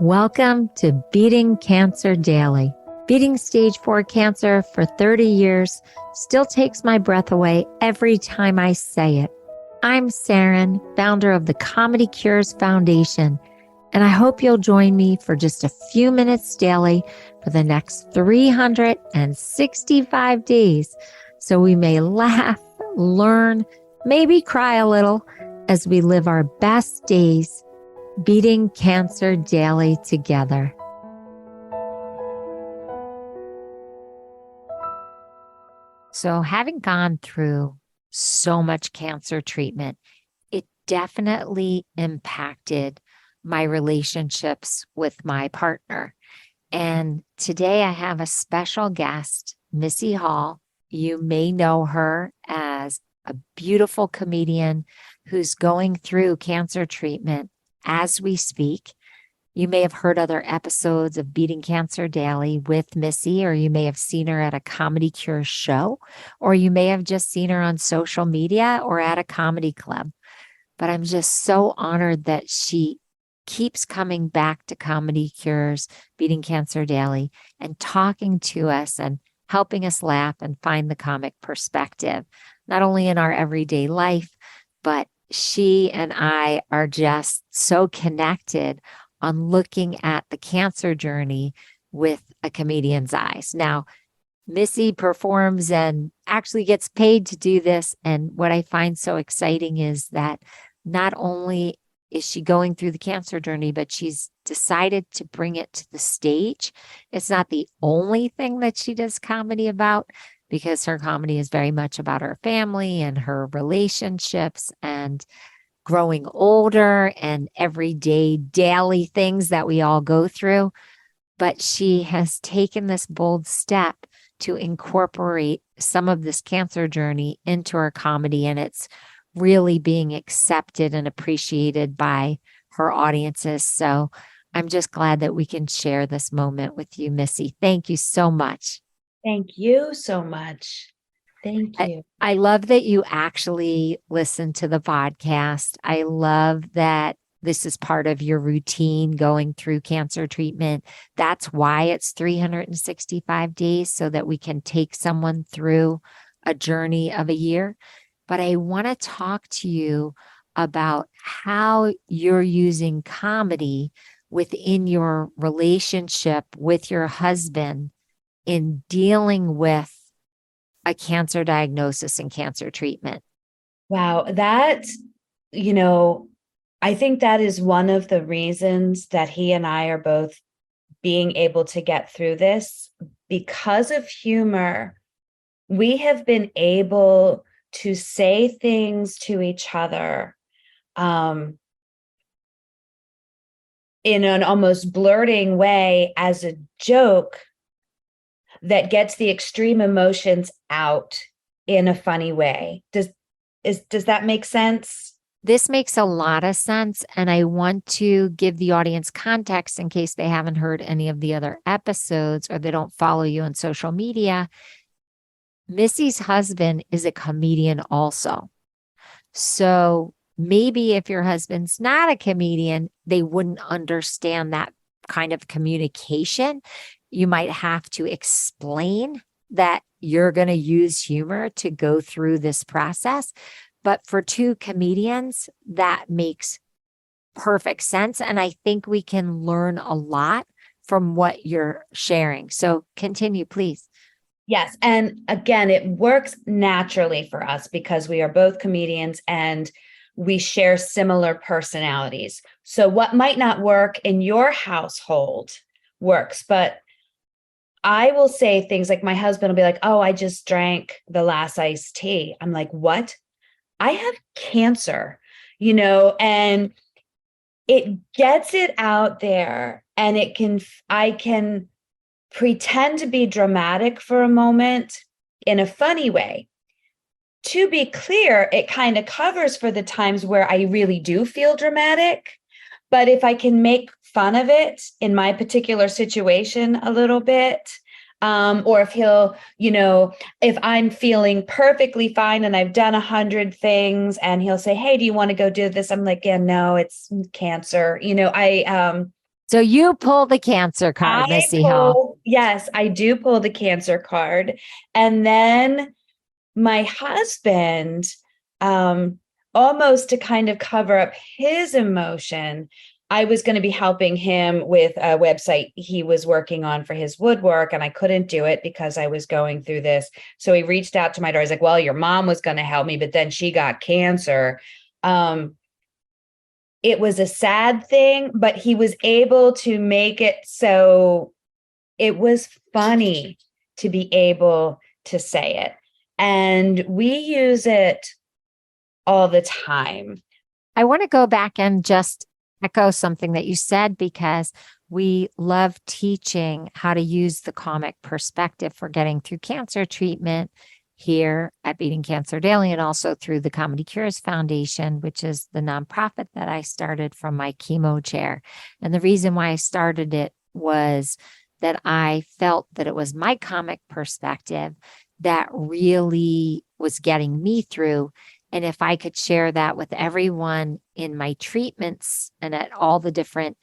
Welcome to Beating Cancer Daily. Beating stage 4 cancer for 30 years still takes my breath away every time I say it. I'm Saranne, founder of the ComedyCures Foundation, and I hope you'll join me for just a few minutes daily for the next 365 days so we may laugh, learn, maybe cry a little as we live our best days beating cancer daily together. So having gone through so much cancer treatment, it definitely impacted my relationships with my partner. And today I have a special guest, Missy Hall. You may know her as a beautiful comedian who's going through cancer treatment as we speak. You may have heard other episodes of Beating Cancer Daily with Missy, or you may have seen her at a ComedyCures show, or you may have just seen her on social media or at a comedy club. But I'm just so honored that she keeps coming back to ComedyCures, Beating Cancer Daily, and talking to us and helping us laugh and find the comic perspective, not only in our everyday life, but she and I are just so connected on looking at the cancer journey with a comedian's eyes. Now, Missy performs and actually gets paid to do this. And what I find so exciting is that not only is she going through the cancer journey, but she's decided to bring it to the stage. It's not the only thing that she does comedy about, because her comedy is very much about her family and her relationships and growing older and everyday daily things that we all go through. But she has taken this bold step to incorporate some of this cancer journey into her comedy, and it's really being accepted and appreciated by her audiences. So I'm just glad that we can share this moment with you, Missy. Thank you so much. Thank you so much. Thank you. I love that you actually listen to the podcast. I love that this is part of your routine going through cancer treatment. That's why it's 365 days, so that we can take someone through a journey of a year. But I want to talk to you about how you're using comedy within your relationship with your husband in dealing with a cancer diagnosis and cancer treatment. Wow. I think that is one of the reasons that he and I are both being able to get through this. Because of humor, we have been able to say things to each other in an almost blurting way as a joke that gets the extreme emotions out in a funny way. Does that make sense? This makes a lot of sense. And I want to give the audience context in case they haven't heard any of the other episodes or they don't follow you on social media. Missy's husband is a comedian also. So maybe if your husband's not a comedian, they wouldn't understand that kind of communication. You might have to explain that you're going to use humor to go through this process. But for two comedians, that makes perfect sense. And I think we can learn a lot from what you're sharing. So continue, please. Yes. And again, it works naturally for us because we are both comedians and we share similar personalities. So what might not work in your household works, but I will say things like, my husband will be like, oh, I just drank the last iced tea. I'm like, what? I have cancer, and it gets it out there, and I can pretend to be dramatic for a moment in a funny way. To be clear, it kind of covers for the times where I really do feel dramatic. But if I can make fun of it in my particular situation a little bit, or if he'll, if I'm feeling perfectly fine and I've done 100 things and he'll say, hey, do you want to go do this? I'm like, yeah, no, it's cancer. So you pull the cancer card, Missy Hall. Yes, I do pull the cancer card. And then my husband, um, almost to kind of cover up his emotion, I was going to be helping him with a website he was working on for his woodwork, and I couldn't do it because I was going through this. So he reached out to my daughter. He's like, well, your mom was going to help me, but then she got cancer. It was a sad thing, but he was able to make it so it was funny to be able to say it. And we use it all the time. I want to go back and just echo something that you said, because we love teaching how to use the comic perspective for getting through cancer treatment here at Beating Cancer Daily, and also through the ComedyCures Foundation, which is the nonprofit that I started from my chemo chair. And the reason why I started it was that I felt that it was my comic perspective that really was getting me through. And if I could share that with everyone in my treatments and at all the different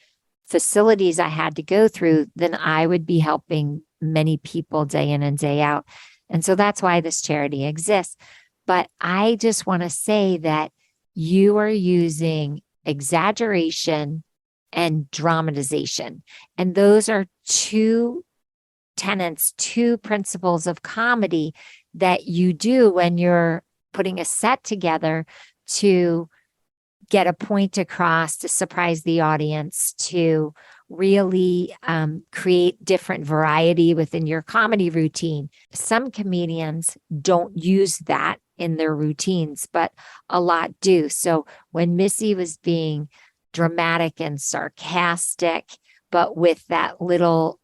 facilities I had to go through, then I would be helping many people day in and day out. And so that's why this charity exists. But I just want to say that you are using exaggeration and dramatization. And those are two tenets, two principles of comedy that you do when you're putting a set together to get a point across, to surprise the audience, to really create different variety within your comedy routine. Some comedians don't use that in their routines, but a lot do. So when Missy was being dramatic and sarcastic, but with that little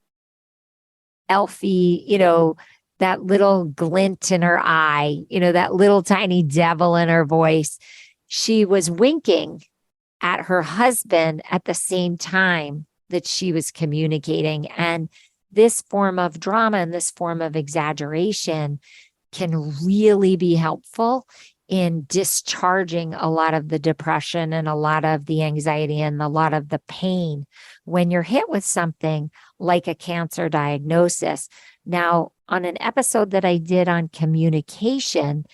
elfie, that little glint in her eye, that little tiny devil in her voice, she was winking at her husband at the same time that she was communicating. And this form of drama and this form of exaggeration can really be helpful in discharging a lot of the depression and a lot of the anxiety and a lot of the pain when you're hit with something like a cancer diagnosis. Now, on an episode that I did on communication,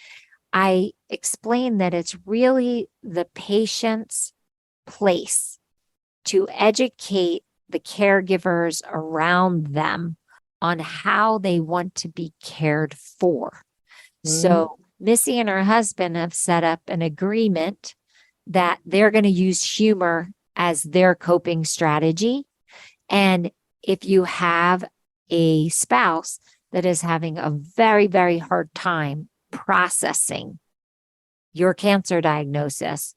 I explained that it's really the patient's place to educate the caregivers around them on how they want to be cared for. So Missy and her husband have set up an agreement that they're going to use humor as their coping strategy. And if you have a spouse that is having a very, very hard time processing your cancer diagnosis,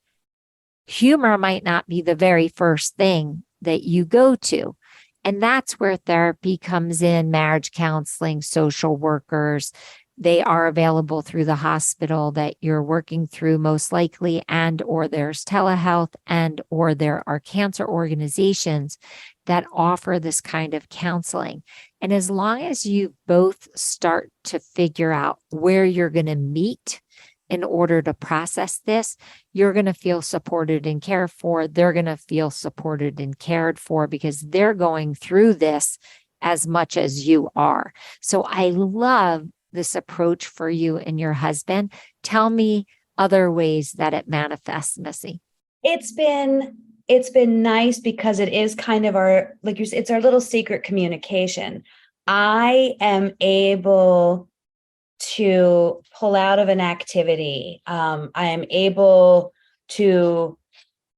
humor might not be the very first thing that you go to. And that's where therapy comes in, marriage counseling, social workers. They are available through the hospital that you're working through most likely, and or there's telehealth, and or there are cancer organizations that offer this kind of counseling. And as long as you both start to figure out where you're going to meet in order to process this, you're going to feel supported and cared for. They're going to feel supported and cared for because they're going through this as much as you are. So I love this approach for you and your husband. Tell me other ways that it manifests, Missy. It's been nice because it is kind of our, like you said, it's our little secret communication. I am able to pull out of an activity. I am able to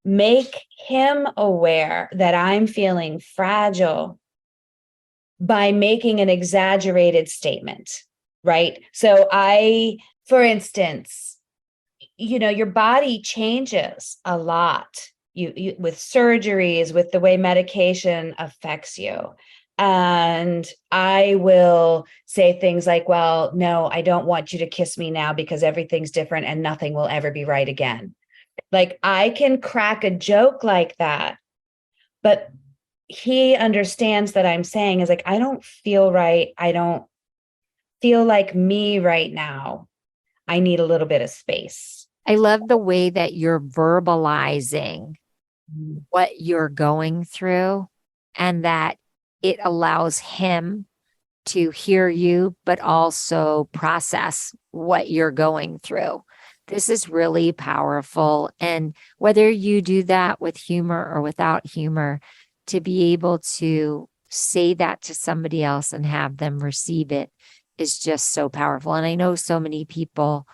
make him aware that I'm feeling fragile by making an exaggerated statement, right? So for instance, your body changes a lot. You with surgeries, with the way medication affects you. And I will say things like, well, no, I don't want you to kiss me now because everything's different and nothing will ever be right again. Like I can crack a joke like that, but he understands that I'm saying is like, I don't feel right. I don't feel like me right now. I need a little bit of space. I love the way that you're verbalizing what you're going through and that it allows him to hear you, but also process what you're going through. This is really powerful. And whether you do that with humor or without humor, to be able to say that to somebody else and have them receive it is just so powerful. And I know so many people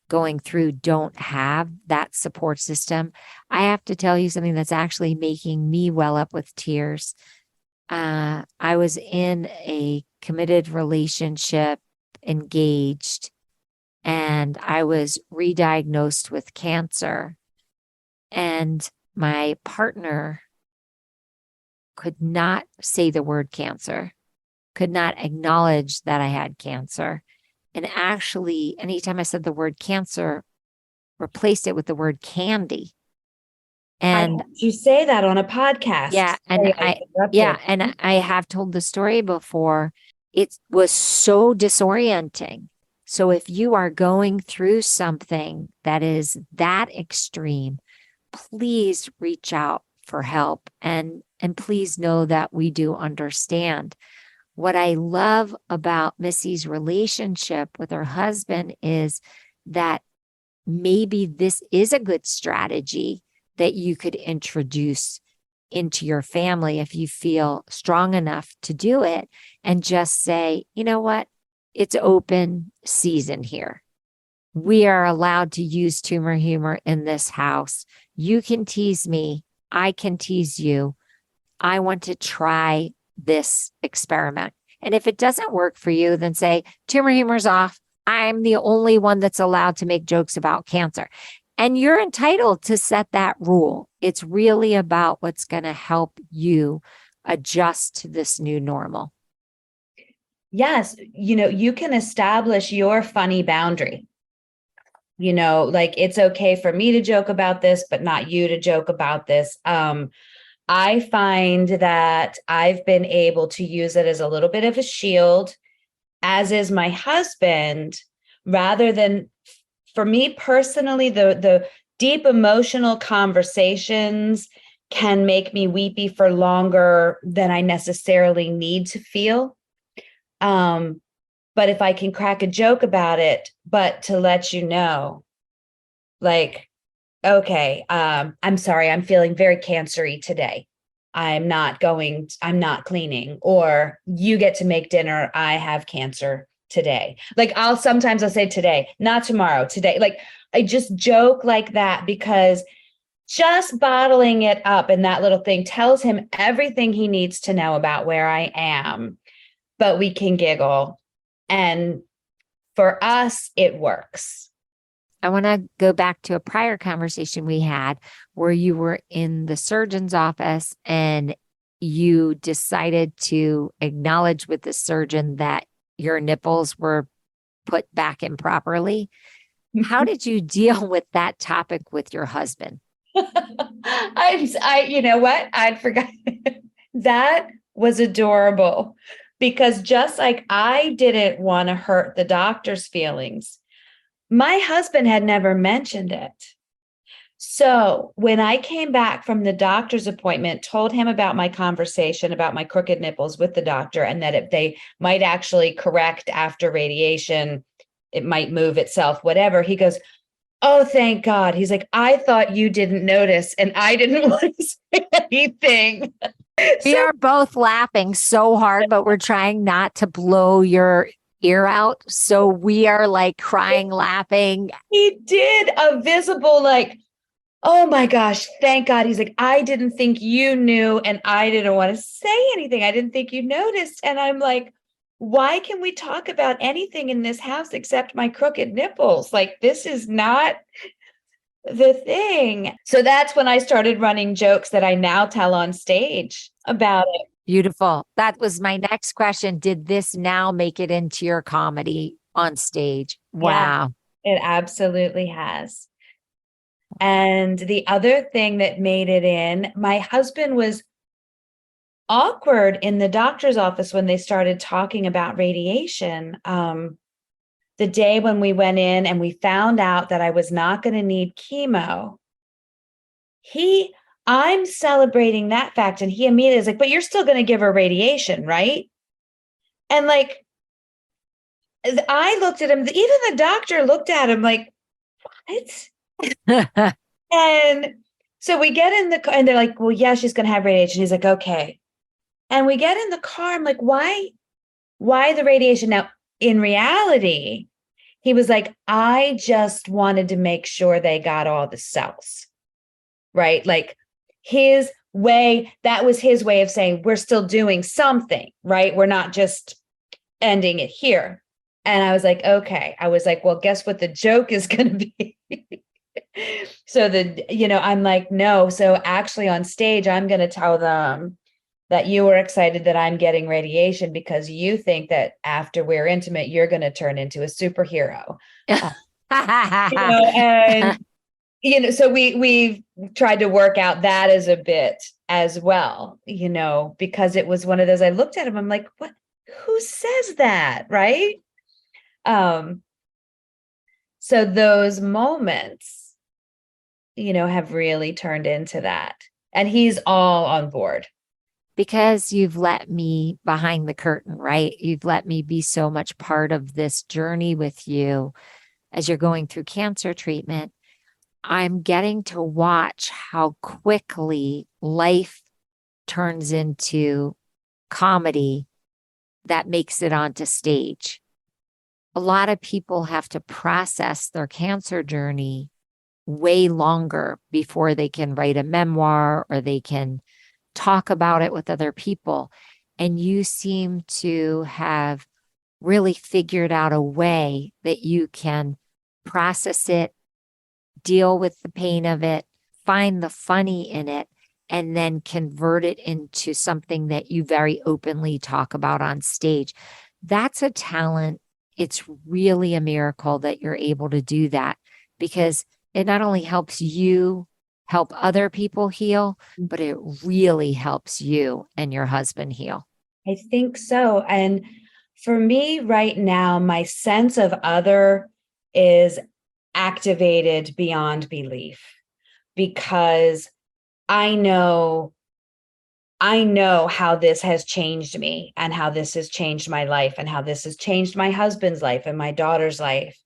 going through don't have that support system. I have to tell you something that's actually making me well up with tears. I was in a committed relationship, engaged, and I was re-diagnosed with cancer. And my partner could not say the word cancer, could not acknowledge that I had cancer. And actually, anytime I said the word cancer, replaced it with the word candy. And you say that on a podcast. yeah, and I have told the story before. It was so disorienting. So if you are going through something that is that extreme, please reach out for help, and please know that we do understand. What I love about Missy's relationship with her husband is that maybe this is a good strategy that you could introduce into your family if you feel strong enough to do it, and just say, you know what? It's open season here. We are allowed to use tumor humor in this house. You can tease me. I can tease you. I want to try this experiment. And if it doesn't work for you, then say, tumor humor's off. I'm the only one that's allowed to make jokes about cancer. And you're entitled to set that rule. It's really about what's going to help you adjust to this new normal. Yes. You can establish your funny boundary. Like, it's okay for me to joke about this, but not you to joke about this. I find that I've been able to use it as a little bit of a shield, as is my husband, rather than, for me personally, the deep emotional conversations can make me weepy for longer than I necessarily need to feel. But if I can crack a joke about it, but to let you know, like, okay, I'm sorry, I'm feeling very cancery today. I'm not cleaning, or you get to make dinner. I have cancer today. Like, I'll say today, not tomorrow, today. Like, I just joke like that, because just bottling it up in that little thing tells him everything he needs to know about where I am, but we can giggle. And for us, it works. I want to go back to a prior conversation we had where you were in the surgeon's office and you decided to acknowledge with the surgeon that your nipples were put back improperly. How did you deal with that topic with your husband? You know what? I'd forgotten. That was adorable, because just like I didn't want to hurt the doctor's feelings, my husband had never mentioned it. So when I came back from the doctor's appointment, told him about my conversation about my crooked nipples with the doctor, and that if they might actually correct after radiation, it might move itself, whatever. He goes, oh, thank God. He's like, I thought you didn't notice, and I didn't want to say anything. We are both laughing so hard, but we're trying not to blow your ear out. So we are like crying, laughing. He did a visible, like, oh my gosh, thank God. He's like, I didn't think you knew, and I didn't want to say anything. I didn't think you noticed. And I'm like, why can we talk about anything in this house except my crooked nipples? Like, this is not the thing. So that's when I started running jokes that I now tell on stage about it. Beautiful. That was my next question. Did this now make it into your comedy on stage? Wow. Yeah, it absolutely has. And the other thing that made it in, my husband was awkward in the doctor's office when they started talking about radiation. The day when we went in and we found out that I was not going to need chemo, he I'm celebrating that fact. And he immediately is like, but you're still going to give her radiation, right? And like, I looked at him, even the doctor looked at him like, what? And so we get in the car and they're like, well, yeah, she's going to have radiation. He's like, okay. And we get in the car. I'm like, why the radiation? Now, in reality, he was like, I just wanted to make sure they got all the cells, right? Like that was his way of saying, we're still doing something, right? We're not just ending it here. And I was like, okay. I was like, well, guess what the joke is going to be? So I'm like, no. So actually on stage, I'm going to tell them that you were excited that I'm getting radiation because you think that after we're intimate, you're going to turn into a superhero. So we've tried to work out that as a bit as well, because it was one of those, I looked at him, I'm like, what, who says that? Right. So those moments, have really turned into that. And he's all on board. Because you've let me behind the curtain, right? You've let me be so much part of this journey with you as you're going through cancer treatment. I'm getting to watch how quickly life turns into comedy that makes it onto stage. A lot of people have to process their cancer journey way longer before they can write a memoir or they can talk about it with other people. And you seem to have really figured out a way that you can process it, deal with the pain of it, find the funny in it, and then convert it into something that you very openly talk about on stage. That's a talent. It's really a miracle that you're able to do that, because it not only helps you help other people heal, but it really helps you and your husband heal. I think so. And for me right now, my sense of other is activated beyond belief, because I know how this has changed me and how this has changed my life and how this has changed my husband's life and my daughter's life.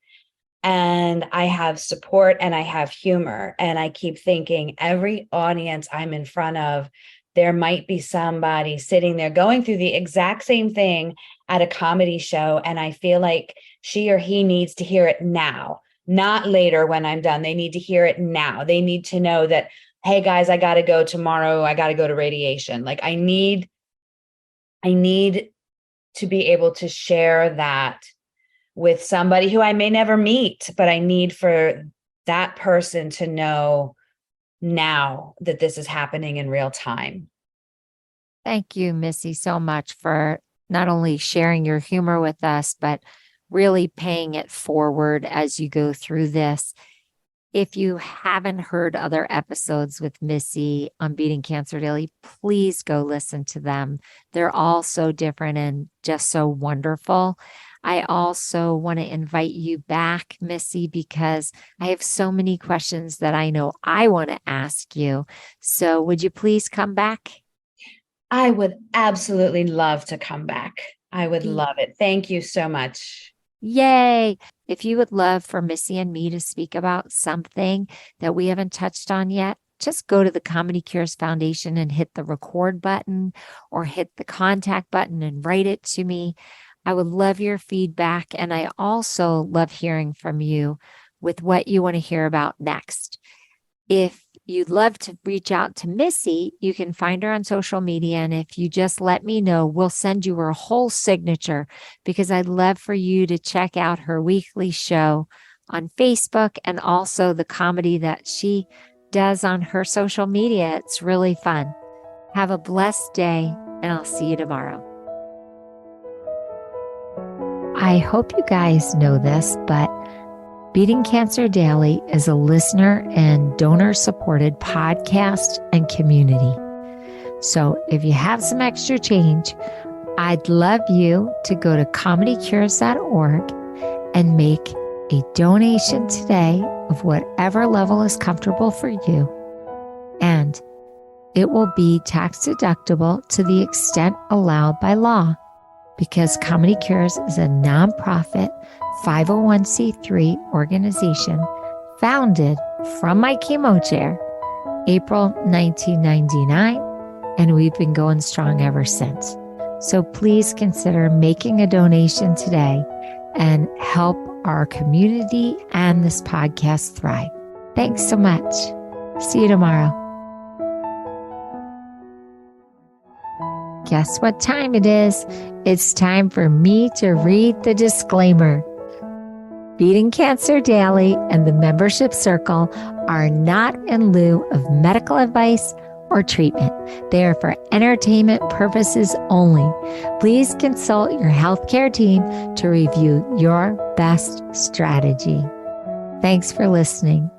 And I have support and I have humor. And I keep thinking every audience I'm in front of, there might be somebody sitting there going through the exact same thing at a comedy show. And I feel like she or he needs to hear it now, not later when I'm done. They need to hear it now. They need to know that, hey guys, I got to go tomorrow. I got to go to radiation. Like I need to be able to share that with somebody who I may never meet, but I need for that person to know now that this is happening in real time. Thank you, Missy, so much for not only sharing your humor with us, but really paying it forward as you go through this. If you haven't heard other episodes with Missy on Beating Cancer Daily, please go listen to them. They're all so different and just so wonderful. I also want to invite you back, Missy, because I have so many questions that I know I want to ask you. So would you please come back? I would absolutely love to come back. I would love it. Thank you so much. Yay. If you would love for Missy and me to speak about something that we haven't touched on yet, just go to the ComedyCures Foundation and hit the record button or hit the contact button and write it to me. I would love your feedback. And I also love hearing from you with what you want to hear about next. If you'd love to reach out to Missy, you can find her on social media. And if you just let me know, we'll send you her whole signature, because I'd love for you to check out her weekly show on Facebook and also the comedy that she does on her social media. It's really fun. Have a blessed day, and I'll see you tomorrow. I hope you guys know this, but Beating Cancer Daily is a listener and donor-supported podcast and community. So if you have some extra change, I'd love you to go to ComedyCures.org and make a donation today of whatever level is comfortable for you. And It will be tax deductible to the extent allowed by law, because ComedyCures is a nonprofit 501c3 organization founded from my chemo chair, April 1999, and we've been going strong ever since. So please consider making a donation today and help our community and this podcast thrive. Thanks so much. See you tomorrow. Guess what time it is? It's time for me to read the disclaimer. Beating Cancer Daily and the membership circle are not in lieu of medical advice or treatment. They are for entertainment purposes only. Please consult your healthcare team to review your best strategy. Thanks for listening.